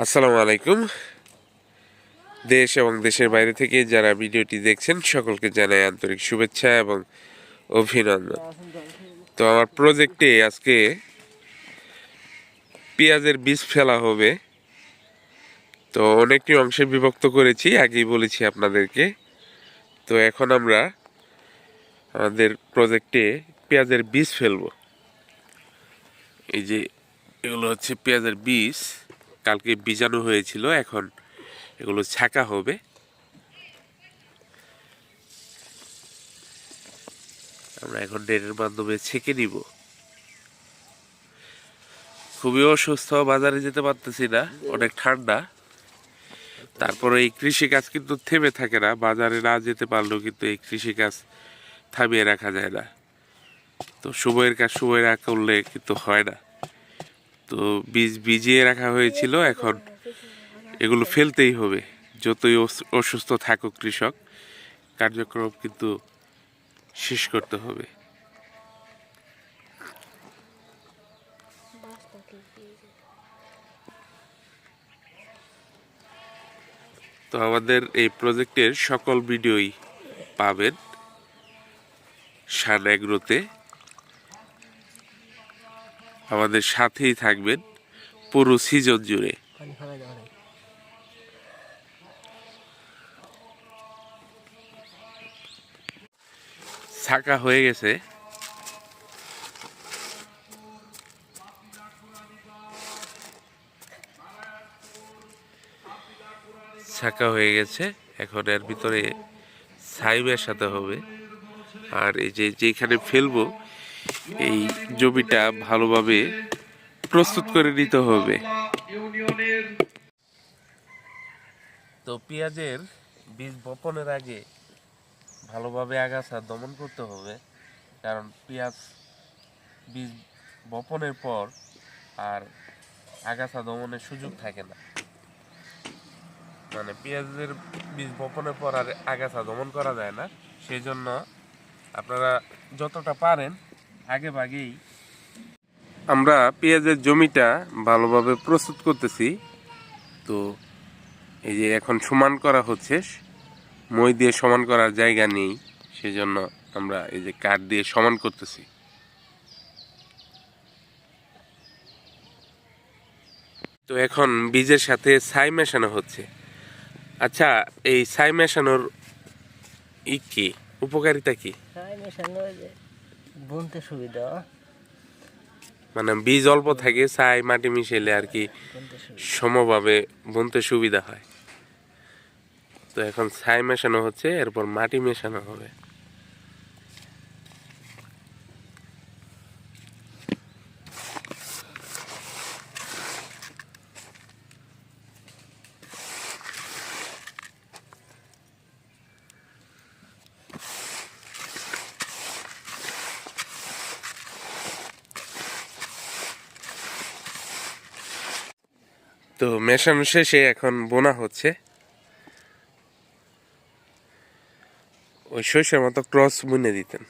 আসসালামু আলাইকুম। দেশ এবং দেশের বাইরে থেকে যারা ভিডিওটি দেখছেন সকলকে জানাই আন্তরিক শুভেচ্ছা এবং অভিনন্দন। তো আমার প্রজেক্টে আজকে পেঁয়াজের বীজ ফেলা হবে। তো অনেকটি অংশে বিভক্ত করেছি, আগেই বলেছি আপনাদেরকে। তো এখন আমরা আমাদের প্রজেক্টে পেঁয়াজের বীজ ফেলবো। এই যে এগুলো হচ্ছে পেঁয়াজের বীজ, কালকে বীজাণু হয়েছিল, এখন এগুলো ছাঁকা হবে। আমরা এখন নেটের মাধ্যমে ছেঁকে নিব। খুবই অসুস্থ, বাজারে যেতে পারতেছি না, অনেক ঠান্ডা। তারপরে এই কৃষিকাজ কিন্তু থেমে থাকে না, বাজারে না যেতে পারলেও কিন্তু এই কৃষিকাজ থামিয়ে রাখা যায় না। তো সময়ের কাজ সময় না করলে কিন্তু হয় না। তো বীজ ভিজিয়ে রাখা হয়েছিল, এখন এগুলো ফেলতেই হবে। যতই অসুস্থ থাকুক কৃষক, কার্যক্রম কিন্তু শেষ করতে হবে। তো আমাদের এই প্রজেক্টের সকল ভিডিওই পাবেন শান এগ্রোতে। আমাদের সাথেই থাকবেন পুরো সিজন জুড়ে। ছাঁকা হয়ে গেছে। ছাঁকা হয়ে গেছে, এখন এর ভিতরে ছাই মেশাতে হবে। আর এই যে যেখানে ফেলবো এই জমিটা ভালোভাবে প্রস্তুত করে নিতে হবে। তো পেঁয়াজের বীজ বপনের আগে ভালোভাবে আগাছা দমন করতে হবে, কারণ পেঁয়াজ বীজ বপনের পর আর আগাছা দমনের সুযোগ থাকে না। মানে পেঁয়াজের বীজ বপনের পর আর আগাছা দমন করা যায় না। সেই জন্য আপনারা যতটা পারেন আগে ভাগেই। আমরা পেঁয়াজের জমিটা ভালোভাবে প্রস্তুত করতেছি। তো এই যে এখন সমান করা হচ্ছে, মই দিয়ে সমান করার জায়গা নেই, সেজন্য আমরা এই যে কাঠ দিয়ে সমান করতেছি। তো এখন বীজের সাথে ছাই মেশানো হচ্ছে। আচ্ছা, এই ছাই মেশানোর কি উপকারিতা কি? ছাই মেশানো বুনতে সুবিধা, মানে বীজ অল্প থাকে, ছাই মাটি মিশাইলে আর কি সমভাবে বুনতে সুবিধা হয়। তো এখন ছাই মেশানো হচ্ছে, এরপর মাটি মেশানো হবে। তো মেশানো শেষে এখন বোনা হচ্ছে। ওই সরিষার মতো ক্রস বুনে দিতেন।